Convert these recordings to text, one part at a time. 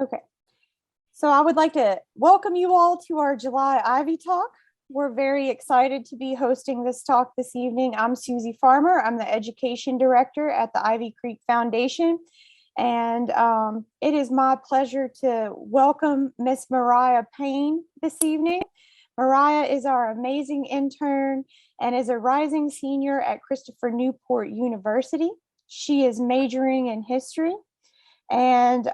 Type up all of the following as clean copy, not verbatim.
Okay, so I would like to welcome you all to our July Ivy Talk. We're very excited to be hosting this talk this evening. I'm Susie Farmer. I'm the Education Director at the Ivy Creek Foundation. And it is my pleasure to welcome Miss Mariah Payne this evening. Mariah is our amazing intern and is a rising senior at Christopher Newport University. She is majoring in history. And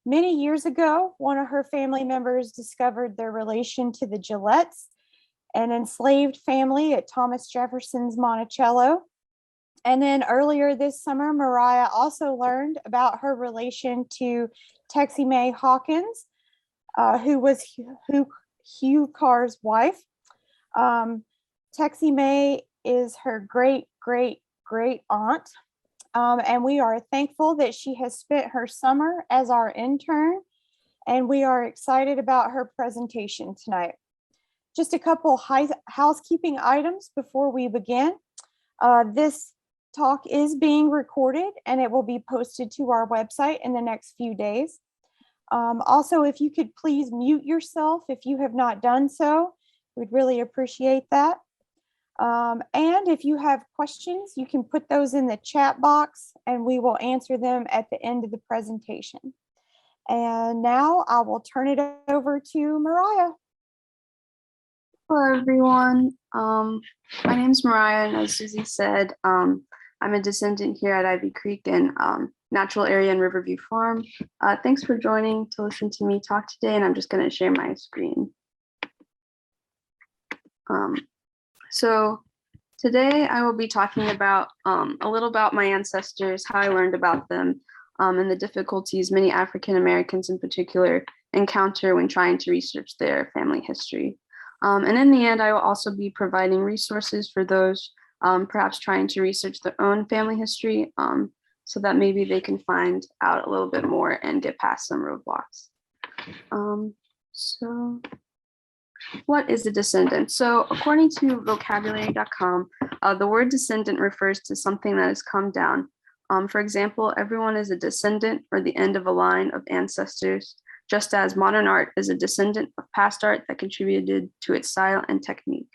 many years ago, one of her family members discovered their relation to the Gillettes, an enslaved family at Thomas Jefferson's Monticello. And then earlier this summer, Mariah also learned about her relation to Texie Mae Hawkins, who was Hugh Carr's wife. Texie Mae is her great, great, great aunt. And we are thankful that she has spent her summer as our intern, and we are excited about her presentation tonight. Just a couple housekeeping items before we begin. This talk is being recorded and it will be posted to our website in the next few days. Also, if you could please mute yourself if you have not done so, we'd really appreciate that. And if you have questions, you can put those in the chat box and we will answer them at the end of the presentation. And now I will turn it over to Mariah. Hello, everyone. My name is Mariah, and as Susie said, I'm a descendant here at Ivy Creek and Natural Area and Riverview Farm. Thanks for joining to listen to me talk today, and I'm just going to share my screen. So today I will be talking about a little about my ancestors, how I learned about them, and the difficulties many African Americans in particular encounter when trying to research their family history. And in the end, I will also be providing resources for those perhaps trying to research their own family history so that maybe they can find out a little bit more and get past some roadblocks. So what is a descendant? So according to vocabulary.com, the word descendant refers to something that has come down. For example, everyone is a descendant or the end of a line of ancestors, just as modern art is a descendant of past art that contributed to its style and technique.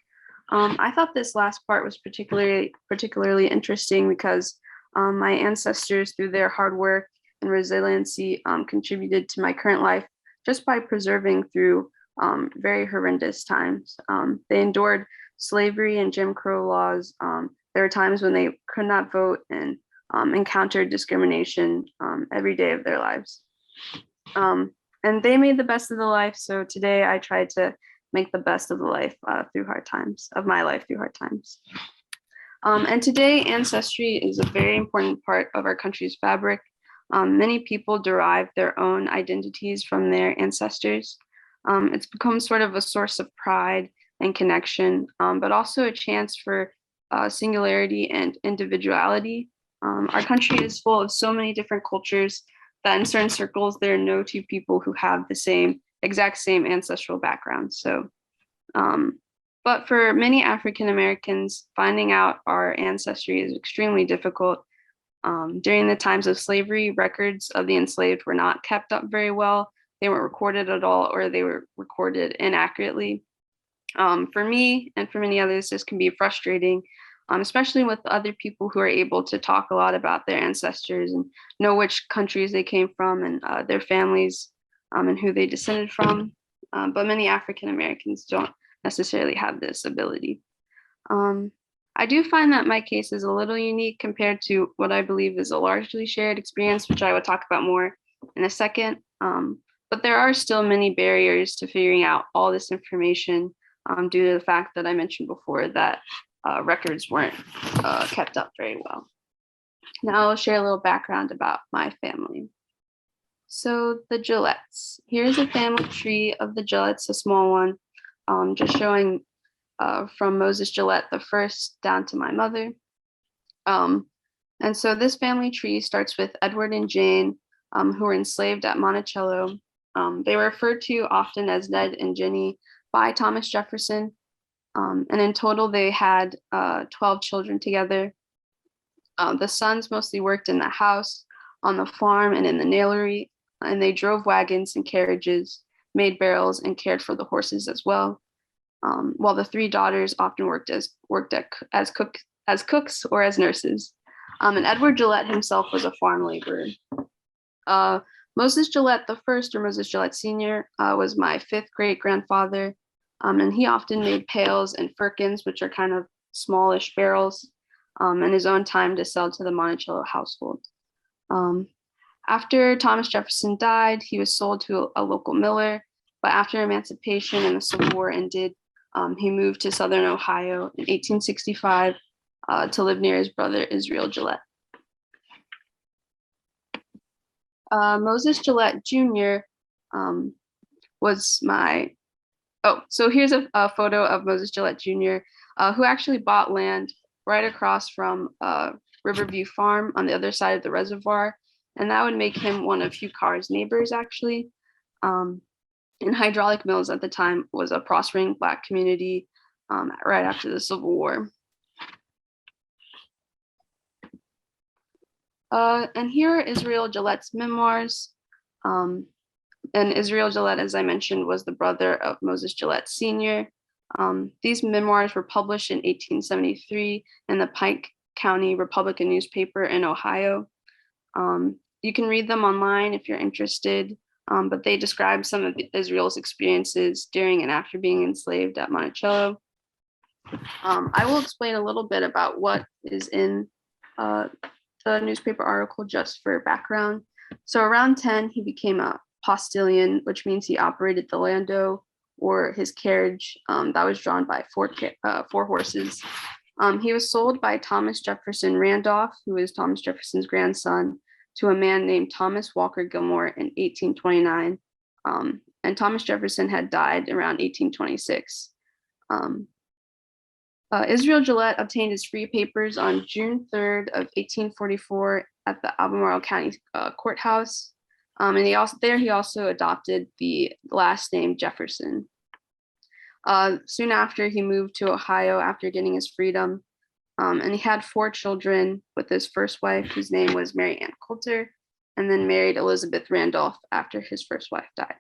I thought this last part was particularly interesting because my ancestors, through their hard work and resiliency, contributed to my current life just by preserving through very horrendous times. They endured slavery and Jim Crow laws. There were times when they could not vote and encountered discrimination every day of their lives. And they made the best of the life. So today I try to make the best of the life through hard times, of my life through hard times. And today, ancestry is a very important part of our country's fabric. Many people derive their own identities from their ancestors. It's become sort of a source of pride and connection, but also a chance for singularity and individuality. Our country is full of so many different cultures that in certain circles, there are no two people who have the exact same ancestral background. So, but for many African Americans, finding out our ancestry is extremely difficult. During the times of slavery, records of the enslaved were not kept up very well. They weren't recorded at all, or they were recorded inaccurately. For me and for many others, this can be frustrating, especially with other people who are able to talk a lot about their ancestors and know which countries they came from and their families and who they descended from. But many African Americans don't necessarily have this ability. I do find that my case is a little unique compared to what I believe is a largely shared experience, which I will talk about more in a second. But there are still many barriers to figuring out all this information due to the fact that I mentioned before that records weren't kept up very well. Now I'll share a little background about my family. So the Gillettes. Here's a family tree of the Gillettes, a small one, just showing from Moses Gillette the first down to my mother. And so this family tree starts with Edward and Jane, who were enslaved at Monticello. They were referred to often as Ned and Jenny by Thomas Jefferson. And in total, they had 12 children together. The sons mostly worked in the house, on the farm, and in the nailery. and they drove wagons and carriages, made barrels, and cared for the horses as well. While the three daughters often worked as cooks or as nurses. And Edward Gillette himself was a farm laborer. Moses Gillette the first, or Moses Gillette Sr., was my fifth great grandfather, and he often made pails and firkins, which are kind of smallish barrels, in his own time to sell to the Monticello household. After Thomas Jefferson died, he was sold to a local miller, but after emancipation and the Civil War ended, he moved to Southern Ohio in 1865 to live near his brother Israel Gillette. Moses Gillette Jr. Was my, so here's a photo of Moses Gillette Jr., who actually bought land right across from Riverview Farm on the other side of the reservoir. And that would make him one of Hugh Carr's neighbors, actually. And Hydraulic Mills at the time was a prospering Black community right after the Civil War. And here are Israel Gillette's memoirs. And Israel Gillette, as I mentioned, was the brother of Moses Gillette Sr. These memoirs were published in 1873 in the Pike County Republican newspaper in Ohio. You can read them online if you're interested, but they describe some of Israel's experiences during and after being enslaved at Monticello. I will explain a little bit about what is in the newspaper article just for background. So around 10, he became a postilion, which means he operated the landau or his carriage that was drawn by four horses. He was sold by Thomas Jefferson Randolph, who is Thomas Jefferson's grandson, to a man named Thomas Walker Gilmore in 1829. And Thomas Jefferson had died around 1826. Israel Gillette obtained his free papers on June 3rd of 1844 at the Albemarle County Courthouse. And he also adopted the last name Jefferson. Soon after, he moved to Ohio after getting his freedom. And he had 4 children with his first wife, whose name was Mary Ann Coulter, and then married Elizabeth Randolph after his first wife died.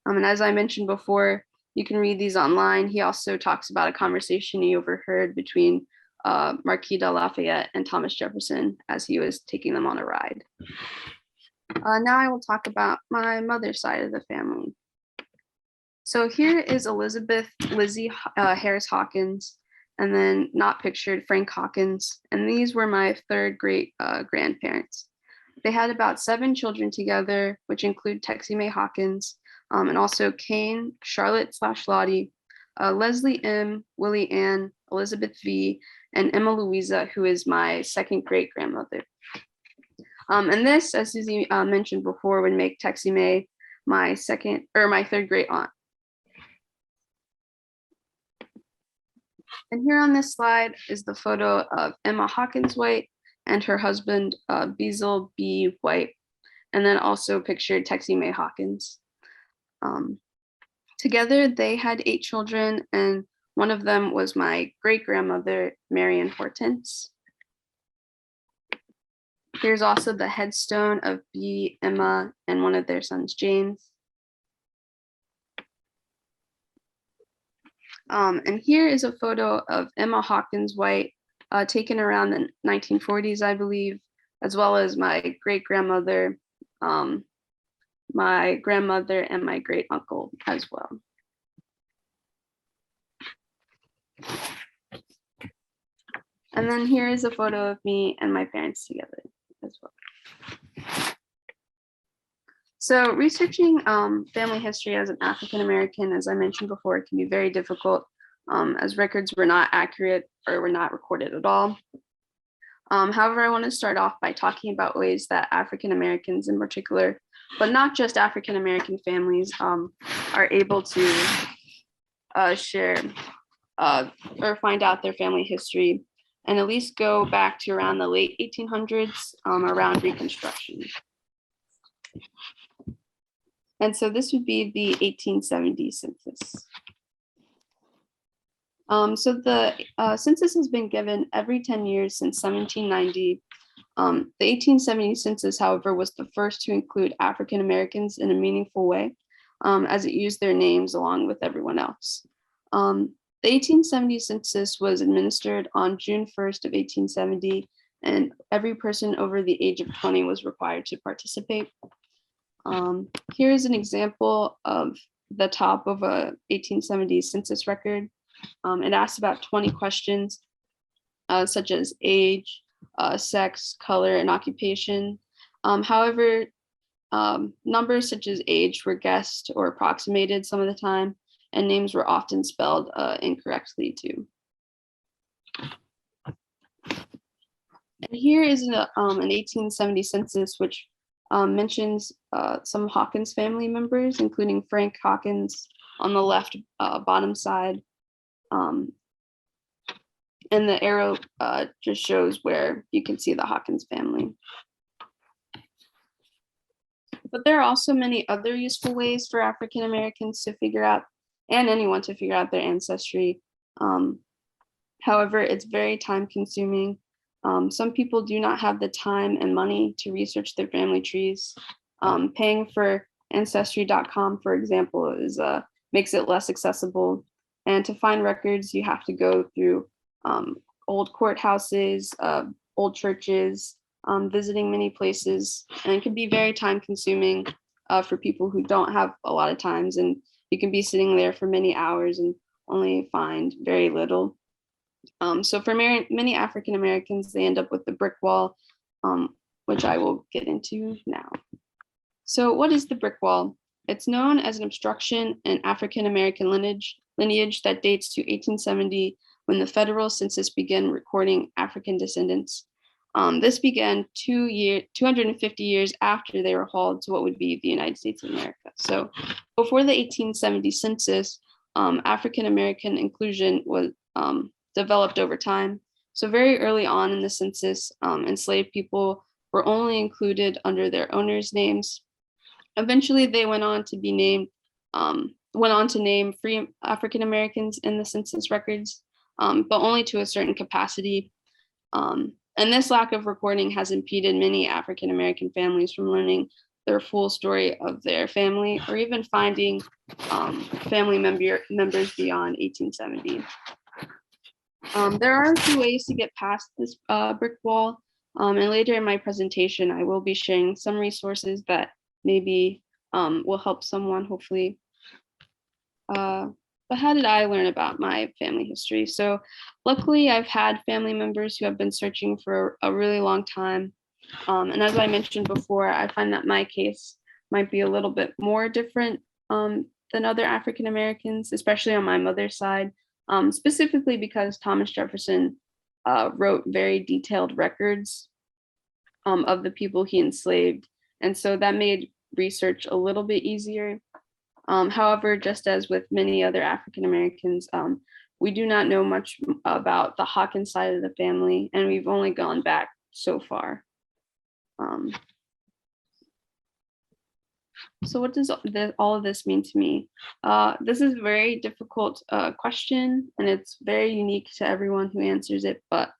And as I mentioned before, you can read these online. He also talks about a conversation he overheard between Marquis de Lafayette and Thomas Jefferson as he was taking them on a ride. Now I will talk about my mother's side of the family. So here is Elizabeth Lizzie Harris Hawkins, and then not pictured Frank Hawkins. And these were my third great grandparents. They had about 7 children together, which include Texie Mae Hawkins, and also Kane, Charlotte/Lottie, Leslie M, Willie Ann, Elizabeth V, and Emma Louisa, who is my second great grandmother. And this, as Susie mentioned before, would make Texie Mae my third great aunt. And here on this slide is the photo of Emma Hawkins White and her husband, Beazle B. White, and then also pictured Texie Mae Hawkins. Together, they had 8 children, and one of them was my great-grandmother, Marion Hortense. Here's also the headstone of B, Emma, and one of their sons, James. And here is a photo of Emma Hawkins White, taken around the 1940s, I believe, as well as my great-grandmother, my grandmother, and my great-uncle as well. And then here is a photo of me and my parents together as well. So researching family history as an African American, as I mentioned before, can be very difficult as records were not accurate or were not recorded at all. However, I want to start off by talking about ways that African Americans in particular, but not just African American families, are able to share or find out their family history, and at least go back to around the late 1800s, around Reconstruction. And so this would be the 1870 census. So the census has been given every 10 years since 1790. The 1870 census, however, was the first to include African Americans in a meaningful way, as it used their names along with everyone else. The 1870 census was administered on June 1st of 1870, and every person over the age of 20 was required to participate. Here is an example of the top of a 1870 census record. It asks about 20 questions, such as age, sex, color, and occupation. However, numbers such as age were guessed or approximated some of the time, and names were often spelled incorrectly too. And here is an 1870 census, which mentions some Hawkins family members, including Frank Hawkins on the left bottom side. And the arrow just shows where you can see the Hawkins family. But there are also many other useful ways for African Americans to figure out, and anyone to figure out their ancestry. However, it's very time consuming. Some people do not have the time and money to research their family trees. Paying for ancestry.com, for example, makes it less accessible. And to find records, you have to go through old courthouses, old churches, visiting many places, and it can be very time consuming for people who don't have a lot of times, and you can be sitting there for many hours and only find very little. So for many African Americans, they end up with the brick wall, which I will get into now. So what is the brick wall? It's known as an obstruction in African American lineage that dates to 1870, when the federal census began recording African descendants. This began 250 years after they were hauled to what would be the United States of America. So before the 1870 census, African American inclusion was developed over time. So very early on in the census, enslaved people were only included under their owners' names. Eventually, they went on to name free African Americans in the census records, but only to a certain capacity. And this lack of recording has impeded many African American families from learning their full story of their family, or even finding family members beyond 1870. There are a few ways to get past this brick wall, and later in my presentation, I will be sharing some resources that maybe will help someone, hopefully. But how did I learn about my family history? So luckily, I've had family members who have been searching for a really long time. And as I mentioned before, I find that my case might be a little bit more different than other African Americans, especially on my mother's side, specifically because Thomas Jefferson wrote very detailed records of the people he enslaved. And so that made research a little bit easier. However, just as with many other African Americans, we do not know much about the Hawkins side of the family, and we've only gone back so far. So what does all of this mean to me? This is a very difficult question, and it's very unique to everyone who answers it. But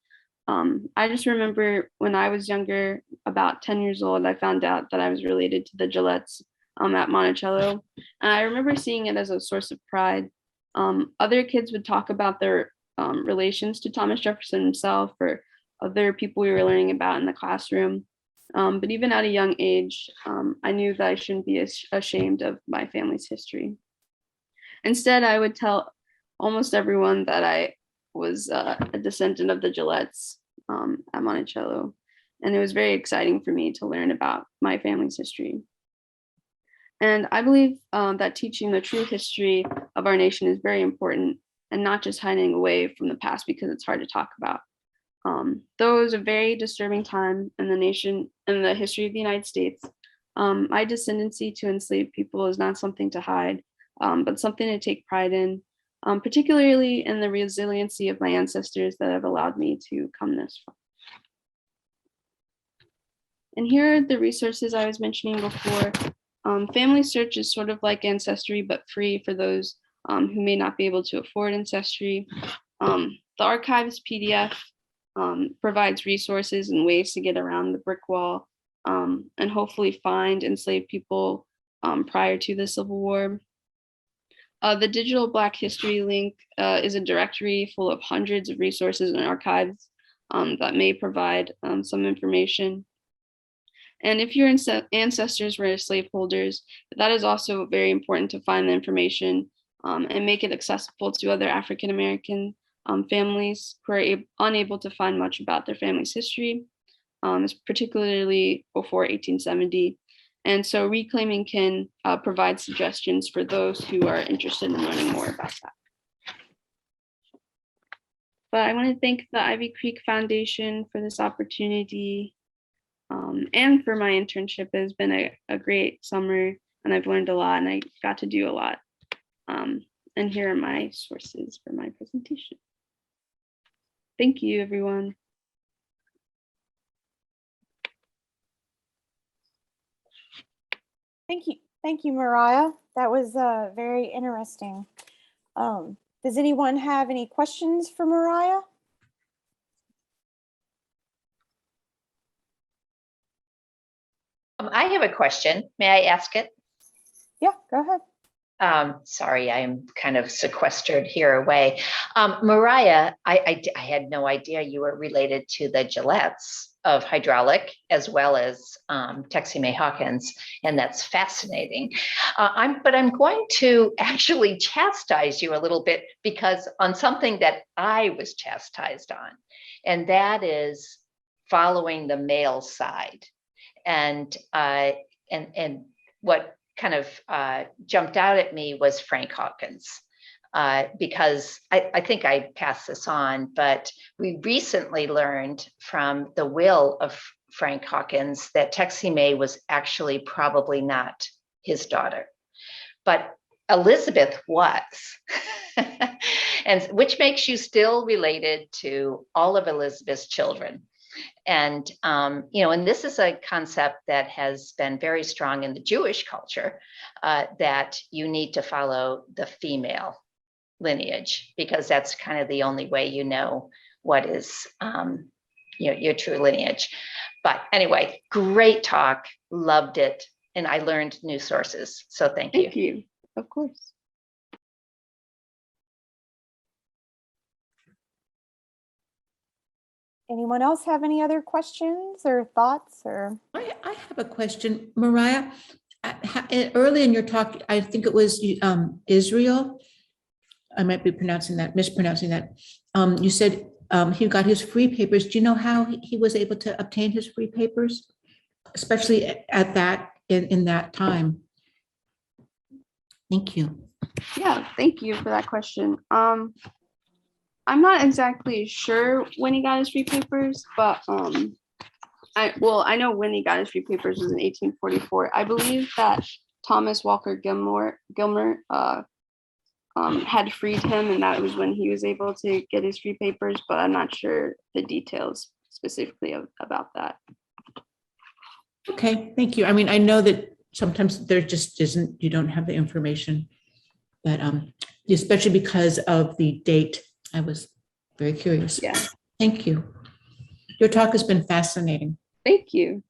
I just remember when I was younger, about 10 years old, I found out that I was related to the Gillettes at Monticello. And I remember seeing it as a source of pride. Other kids would talk about their relations to Thomas Jefferson himself or other people we were learning about in the classroom. But even at a young age, I knew that I shouldn't be ashamed of my family's history. Instead, I would tell almost everyone that I was a descendant of the Gillettes at Monticello. And it was very exciting for me to learn about my family's history. And I believe that teaching the true history of our nation is very important, and not just hiding away from the past because it's hard to talk about. Though it was a very disturbing time in the nation and the history of the United States, my descendancy to enslaved people is not something to hide, but something to take pride in, particularly in the resiliency of my ancestors that have allowed me to come this far. And here are the resources I was mentioning before. Family Search is sort of like Ancestry, but free for those who may not be able to afford Ancestry. The Archives PDF provides resources and ways to get around the brick wall, and hopefully find enslaved people prior to the Civil War. The Digital Black History link is a directory full of hundreds of resources and archives that may provide some information. And if your ancestors were slaveholders, that is also very important to find the information and make it accessible to other African American families who are unable to find much about their family's history, particularly before 1870. And so reclaiming can provide suggestions for those who are interested in learning more about that. But I want to thank the Ivy Creek Foundation for this opportunity and for my internship. It has been a great summer, and I've learned a lot, and I got to do a lot. And here are my sources for my presentation. Thank you, everyone. Thank you, Mariah. That was very interesting. Does anyone have any questions for Mariah? I have a question. May I ask it? Yeah, go ahead. Sorry, I am kind of sequestered here away. Mariah, I had no idea you were related to the Gillettes of hydraulic, as well as Texie Mae Hawkins, and that's fascinating. But I'm going to actually chastise you a little bit, because on something that I was chastised on, and that is following the male side. And what kind of jumped out at me was Frank Hawkins, because I think I passed this on, but we recently learned from the will of Frank Hawkins that Texie Mae was actually probably not his daughter, but Elizabeth was, and which makes you still related to all of Elizabeth's children. And, and this is a concept that has been very strong in the Jewish culture, that you need to follow the female lineage, because that's kind of the only way you know what is, your true lineage. But anyway, great talk, loved it. And I learned new sources. So thank you. Thank you, of course. Anyone else have any other questions or thoughts? Or I have a question, Mariah. Early in your talk, I think it was Israel. I might be mispronouncing that. You said he got his free papers. Do you know how he was able to obtain his free papers, especially at that in that time? Thank you. Yeah, thank you for that question. I'm not exactly sure when he got his free papers, but I know when he got his free papers was in 1844. I believe that Thomas Walker Gilmer had freed him, and that was when he was able to get his free papers, but I'm not sure the details specifically about that. Okay, thank you. I mean, I know that sometimes there just isn't, you don't have the information, but especially because of the date, I was very curious. Yeah. Thank you. Your talk has been fascinating. Thank you.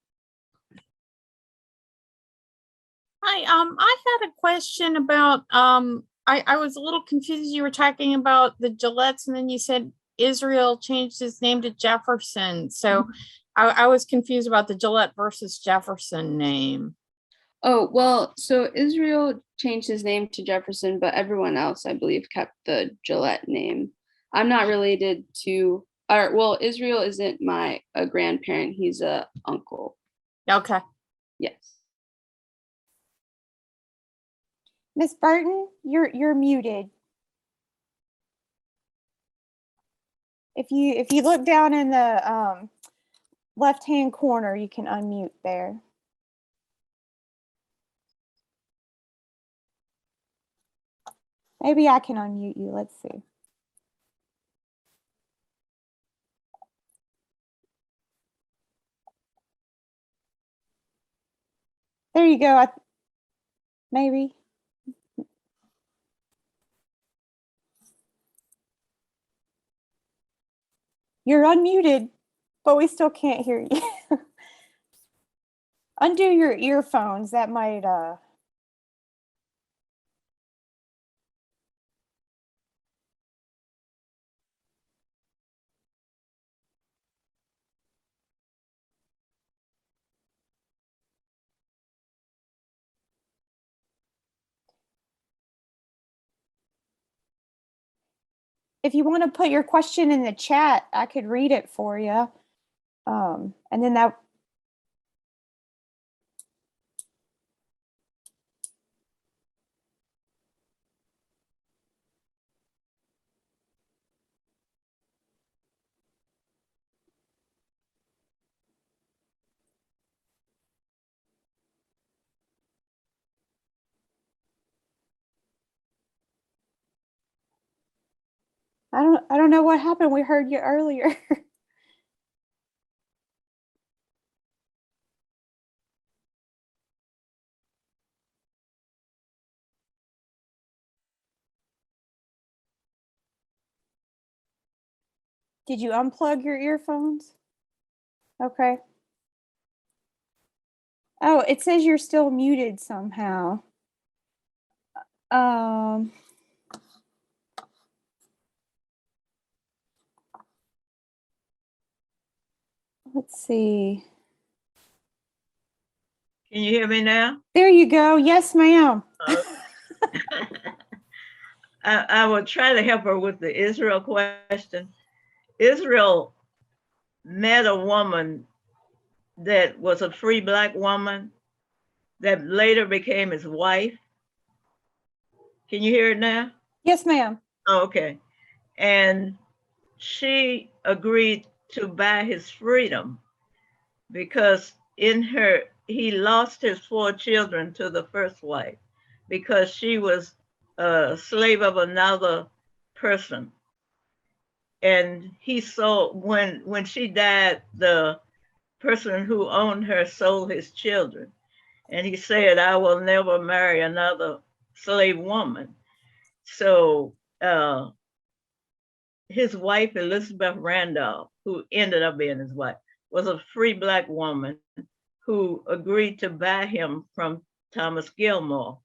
Hi, I had a question about, I was a little confused. You were talking about the Gillettes, and then you said Israel changed his name to Jefferson. So I was confused about the Gillette versus Jefferson name. Oh, well, so Israel changed his name to Jefferson, but everyone else, I believe, kept the Gillette name. I'm not related to, Israel isn't a grandparent. He's a uncle. Okay. Yes. Miss Burton, you're muted. If you look down in the left-hand corner, you can unmute there. Maybe I can unmute you. Let's see. There you go. Maybe. You're unmuted, but we still can't hear you. Undo your earphones. That might, if you want to put your question in the chat, I could read it for you. And then that. I don't know what happened. We heard you earlier. Did you unplug your earphones? Okay. Oh, it says you're still muted somehow. Um, let's see. Can you hear me now? There you go. Yes, ma'am. I will try to help her with the Israel question. Israel met a woman that was a free Black woman that later became his wife. Can you hear it now? Yes, ma'am. Oh, okay. And she agreed to buy his freedom because he lost his 4 children to the first wife because she was a slave of another person. And he sold, when she died, the person who owned her sold his children. And he said, I will never marry another slave woman. So his wife, Elizabeth Randolph, who ended up being his wife, was a free Black woman who agreed to buy him from Thomas Gilmore,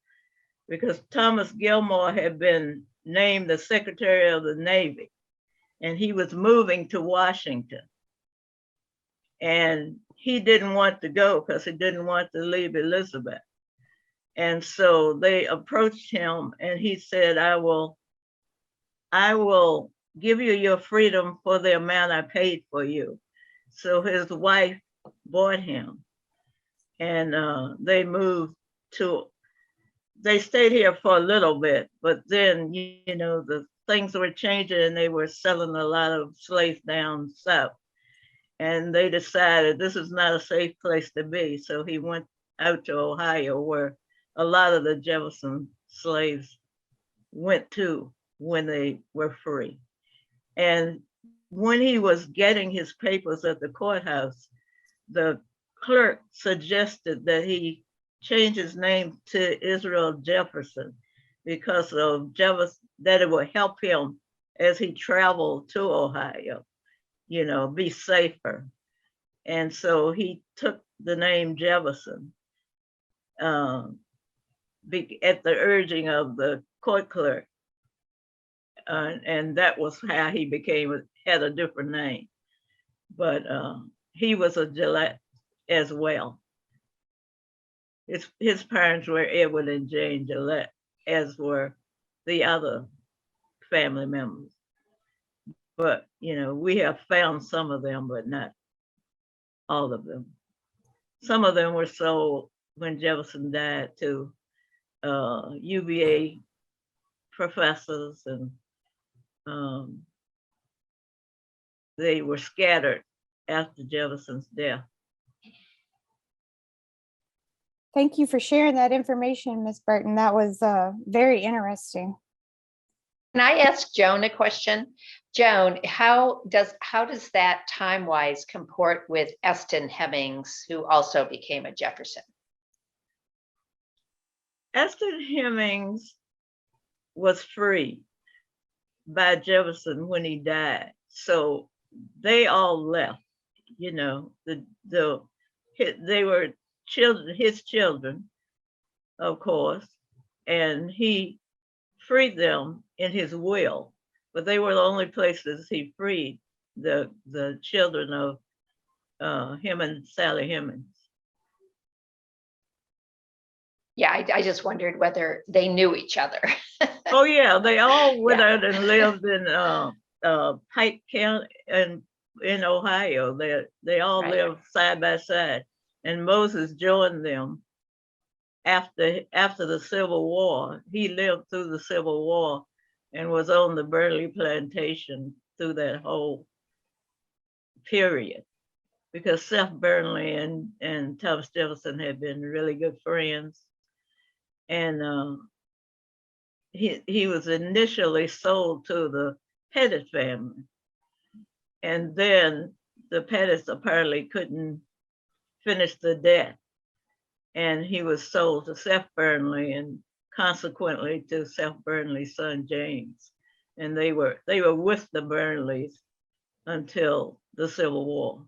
because Thomas Gilmore had been named the Secretary of the Navy, and he was moving to Washington. And he didn't want to go because he didn't want to leave Elizabeth. And so they approached him and he said, I will give you your freedom for the amount I paid for you. So his wife bought him, and they stayed here for a little bit, but then, the things were changing and they were selling a lot of slaves down south. And they decided this is not a safe place to be. So he went out to Ohio, where a lot of the Jefferson slaves went to when they were free. And when he was getting his papers at the courthouse, the clerk suggested that he change his name to Israel Jefferson because of Jefferson, that it would help him as he traveled to Ohio, be safer. And so he took the name Jefferson at the urging of the court clerk. And that was how he had a different name. But he was a Gillette as well. His parents were Edward and Jane Gillette, as were the other family members. But, we have found some of them, but not all of them. Some of them were sold when Jefferson died to UVA professors, and they were scattered after Jefferson's death. Thank you for sharing that information, Ms. Burton. That was very interesting. Can I ask Joan a question? Joan, how does that time-wise comport with Eston Hemmings, who also became a Jefferson? Eston Hemmings was free by Jefferson when he died. So they all left, they were children, his children, of course, and he freed them in his will, but they were the only places he freed the children of him and Sally Hemings. Yeah, I just wondered whether they knew each other. Oh yeah, they all went Yeah. out and lived in Pike County and in Ohio. They all Right. lived side by side, and Moses joined them after the Civil War. He lived through the Civil War and was on the Burnley plantation through that whole period, because Seth Burnley and Thomas Jefferson had been really good friends. And he was initially sold to the Pettit family, and then the Pettits apparently couldn't finish the debt, and he was sold to Seth Burnley, and consequently to Seth Burnley's son James, and they were with the Burnleys until the Civil War.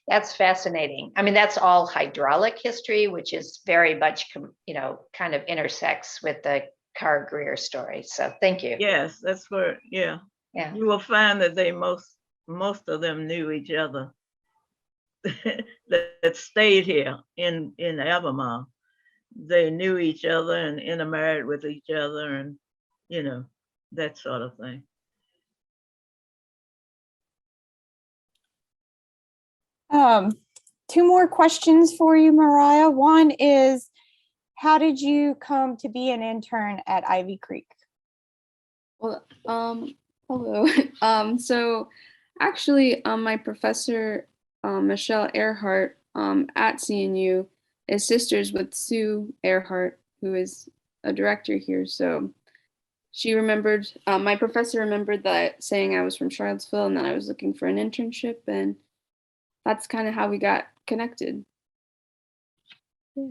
That's fascinating. I mean, that's all hydraulic history, which is very much, kind of intersects with the Car Greer story. So thank you. Yes, that's where, yeah. You will find that they most of them knew each other that stayed here in Albemarle. They knew each other and intermarried with each other, and that sort of thing. Two more questions for you, Mariah. One is, how did you come to be an intern at Ivy Creek? Well, hello. So actually, my professor, Michelle Earhart, at CNU, is sisters with Sue Earhart, who is a director here. So she remembered, my professor remembered that saying I was from Charlottesville and that I was looking for an internship, and that's kind of how we got connected. Yeah.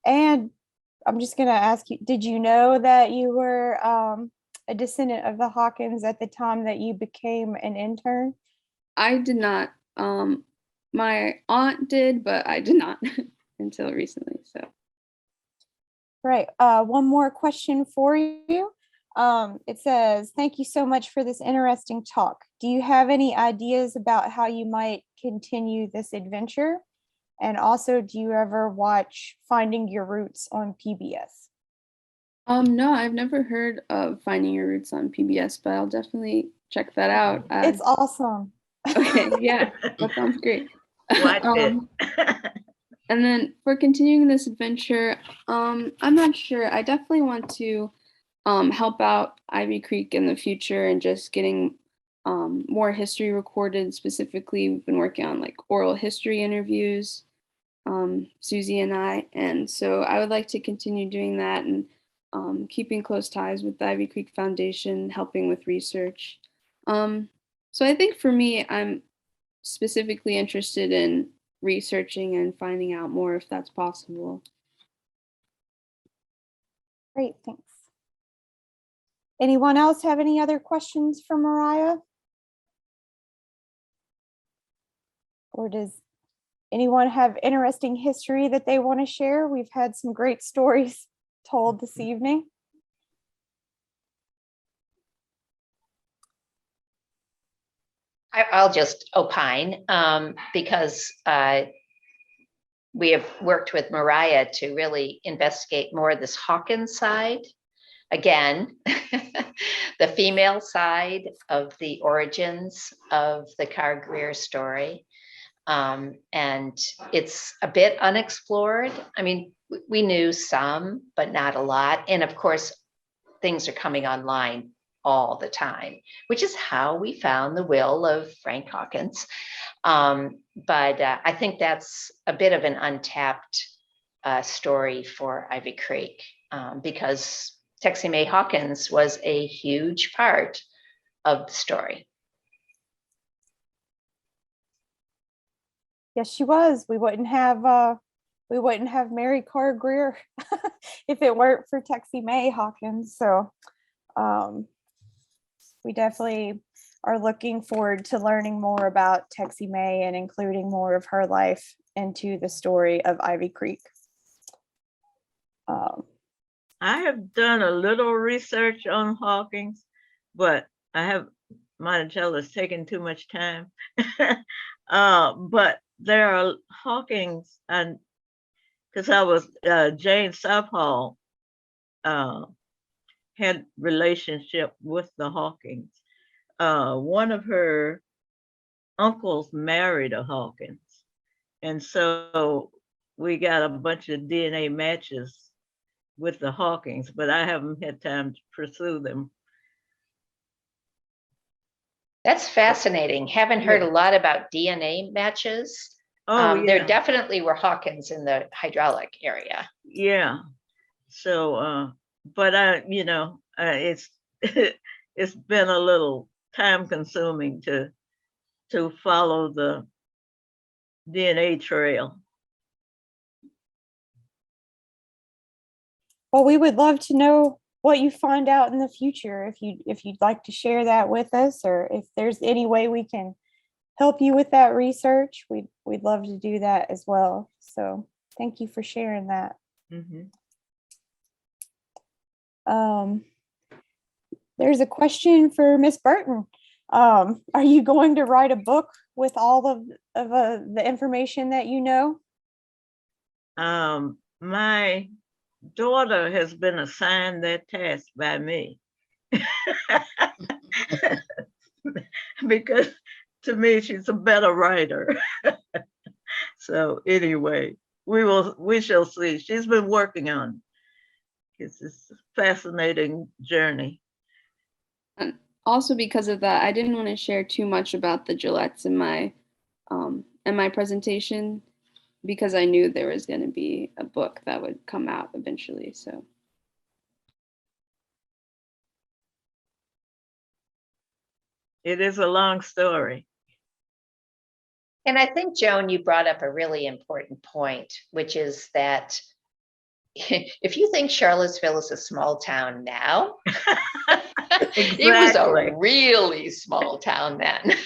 And I'm just going to ask you, did you know that you were a descendant of the Hawkins at the time that you became an intern? I did not. My aunt did, but I did not until recently. So, right. One more question for you. It says, thank you so much for this interesting talk. Do you have any ideas about how you might continue this adventure? And also, do you ever watch Finding Your Roots on PBS? no, I've never heard of Finding Your Roots on PBS, but I'll definitely check that out. It's awesome. Okay, yeah, that sounds great. Watch it. And then for continuing this adventure, I'm not sure. I definitely want to help out Ivy Creek in the future and just getting more history recorded. Specifically, we've been working on like oral history interviews, Susie and I. And so I would like to continue doing that and keeping close ties with the Ivy Creek Foundation, helping with research. So I think for me, I'm specifically interested in researching and finding out more if that's possible. Great, thanks. Anyone else have any other questions for Mariah? Or does anyone have interesting history that they want to share? We've had some great stories told this evening. I'll just opine because we have worked with Mariah to really investigate more of this Hawkins side. Again, the female side of the origins of the Car Greer story. And it's a bit unexplored. I mean, we knew some, but not a lot. And of course, things are coming online all the time, which is how we found the will of Frank Hawkins. But I think that's a bit of an untapped story for Ivy Creek because Texie Mae Hawkins was a huge part of the story. Yes, she was. We wouldn't have Mary Car Greer if it weren't for Texie Mae Hawkins. So we definitely are looking forward to learning more about Texie Mae and including more of her life into the story of Ivy Creek. I have done a little research on Hawkins, but Monticello has taken too much time. But there are Hawkins, and because I was Jane Southall had relationship with the Hawkins. One of her uncles married a Hawkins, and so we got a bunch of DNA matches with the Hawkins, but I haven't had time to pursue them. That's fascinating. Haven't heard a lot about DNA matches. Oh, There yeah. definitely were Hawkins in the hydraulic area. Yeah. So, but it's it's been a little time consuming to follow the DNA trail. Well, we would love to know what you find out in the future. If you'd like to share that with us, or if there's any way we can help you with that research, we'd love to do that as well. So thank you for sharing that. Mm-hmm. There's a question for Miss Burton. Are you going to write a book with all of the information that you know? My daughter has been assigned that task by me. Because to me, she's a better writer. So anyway, we shall see. She's been working on it. It's a fascinating journey. And also because of that, I didn't want to share too much about the Gillettes in my presentation, because I knew there was going to be a book that would come out eventually. So it is a long story. And I think, Joan, you brought up a really important point, which is that if you think Charlottesville is a small town now, it was a really small town then.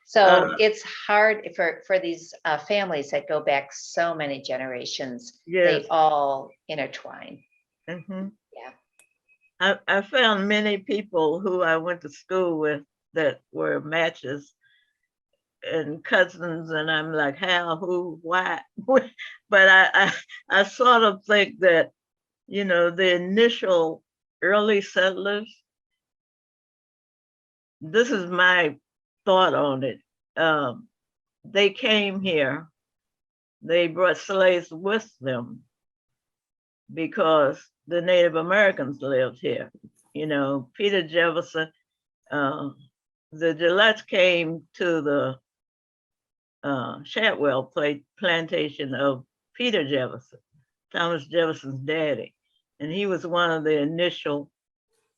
So it's hard for these families that go back so many generations. Yes. They all intertwine. Mm-hmm. Yeah. I found many people who I went to school with that were matches and cousins, and I'm like, how, who, why? But I sort of think that, the initial early settlers, this is my thought on it. They came here, they brought slaves with them because the Native Americans lived here. Peter Jefferson, the Gillettes came to the Shadwell plantation of Peter Jefferson, Thomas Jefferson's daddy. And he was one of the initial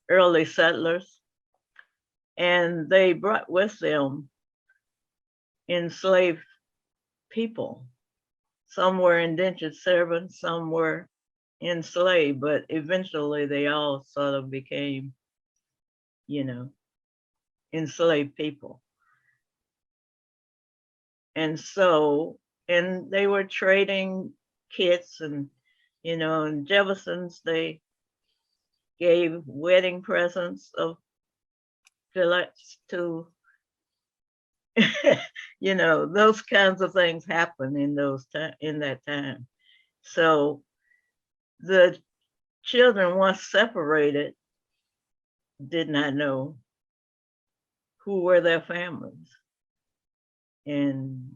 early settlers. And they brought with them enslaved people. Some were indentured servants, some were enslaved, but eventually they all sort of became, enslaved people. And so, and they were trading kits and, and Jefferson's, they gave wedding presents of Gillettes to, those kinds of things happen in that time. So the children, once separated, did not know who were their families. And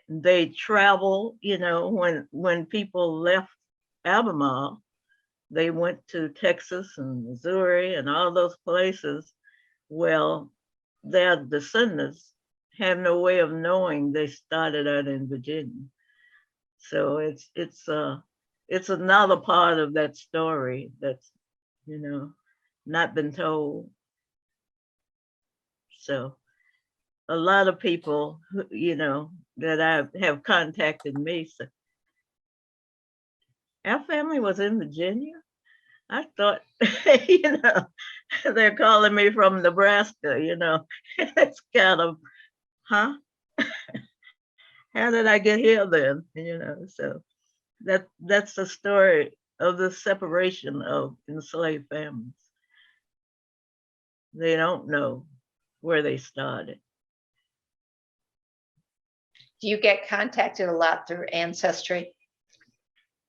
they travel, when people left Albemarle, they went to Texas and Missouri and all those places. Well, their descendants have no way of knowing they started out in Virginia. So it's another part of that story that's, not been told. So a lot of people, that I have contacted me say, our family was in Virginia. I thought, they're calling me from Nebraska, it's kind of, huh? How did I get here then? So that's the story of the separation of enslaved families. They don't know where they started. Do you get contacted a lot through Ancestry?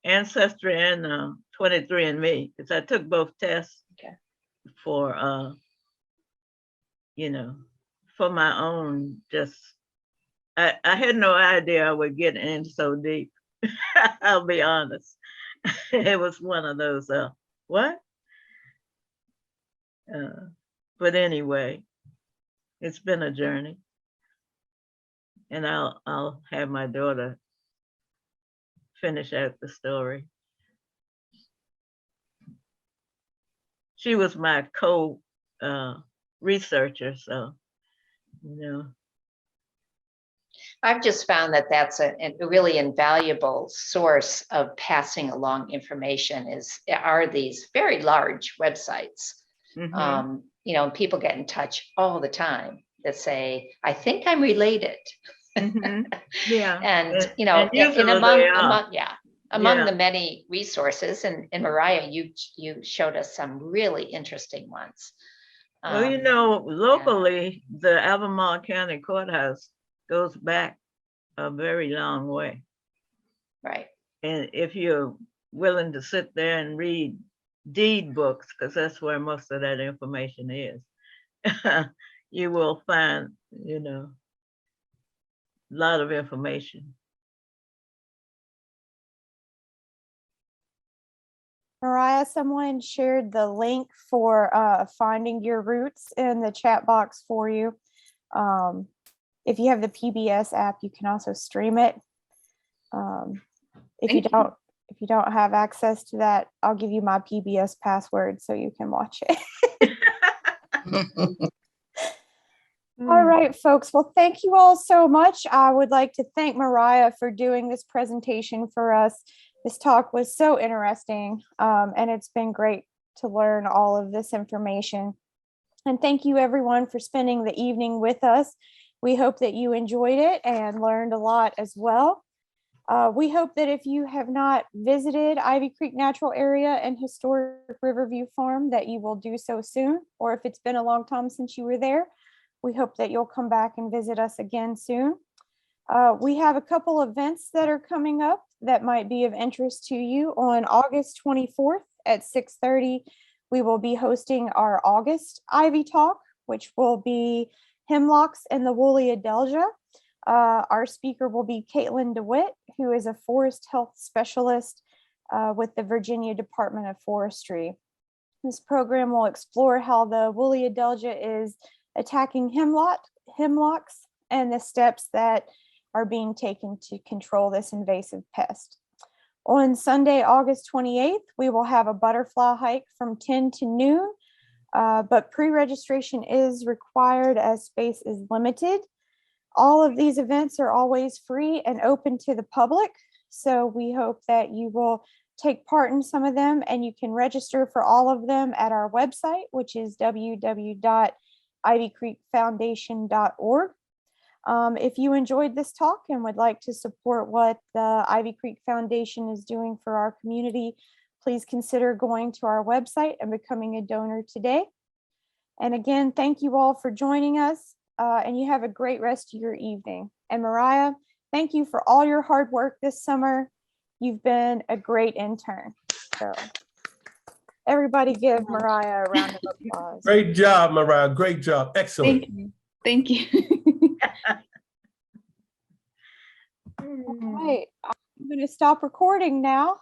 Ancestry and 23andMe, because I took both tests. Okay. For for my own, just I had no idea I would get in so deep. I'll be honest. It was one of those what? But anyway, it's been a journey. And I'll have my daughter finish out the story. She was my researcher, so I've just found that that's a really invaluable source of passing along information are these very large websites. Mhm. People get in touch all the time that say, I think I'm related. Mhm. Yeah. And and usually they are. among Yeah. the many resources, and Mariah, you showed us some really interesting ones. Well, locally, the Albemarle County Courthouse goes back a very long way. Right. And if you're willing to sit there and read deed books, because that's where most of that information is, you will find, a lot of information. Mariah, someone shared the link for finding your roots in the chat box for you. If you have the PBS app, you can also stream it. If you don't have access to that, I'll give you my PBS password so you can watch it. All right, folks. Well, thank you all so much. I would like to thank Mariah for doing this presentation for us. This talk was so interesting, and it's been great to learn all of this information. And thank you everyone for spending the evening with us. We hope that you enjoyed it and learned a lot as well. We hope that if you have not visited Ivy Creek Natural Area and Historic Riverview Farm, that you will do so soon, or if it's been a long time since you were there, we hope that you'll come back and visit us again soon. We have a couple events that are coming up that might be of interest to you. On August 24th at 6:30, we will be hosting our August Ivy Talk, which will be hemlocks and the woolly adelgia. Our speaker will be Caitlin DeWitt, who is a forest health specialist with the Virginia Department of Forestry. This program will explore how the woolly adelgia is attacking hemlocks and the steps that are being taken to control this invasive pest. On Sunday, August 28th, we will have a butterfly hike from 10 to noon, but pre-registration is required as space is limited. All of these events are always free and open to the public, so we hope that you will take part in some of them, and you can register for all of them at our website, which is www.ivycreekfoundation.org. If you enjoyed this talk and would like to support what the Ivy Creek Foundation is doing for our community, please consider going to our website and becoming a donor today. And again, thank you all for joining us, and you have a great rest of your evening. And Mariah, thank you for all your hard work this summer. You've been a great intern. So everybody give Mariah a round of applause. Great job, Mariah. Great job. Excellent. Thank you. All right, I'm going to stop recording now.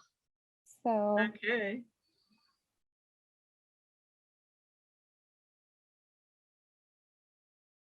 So. Okay.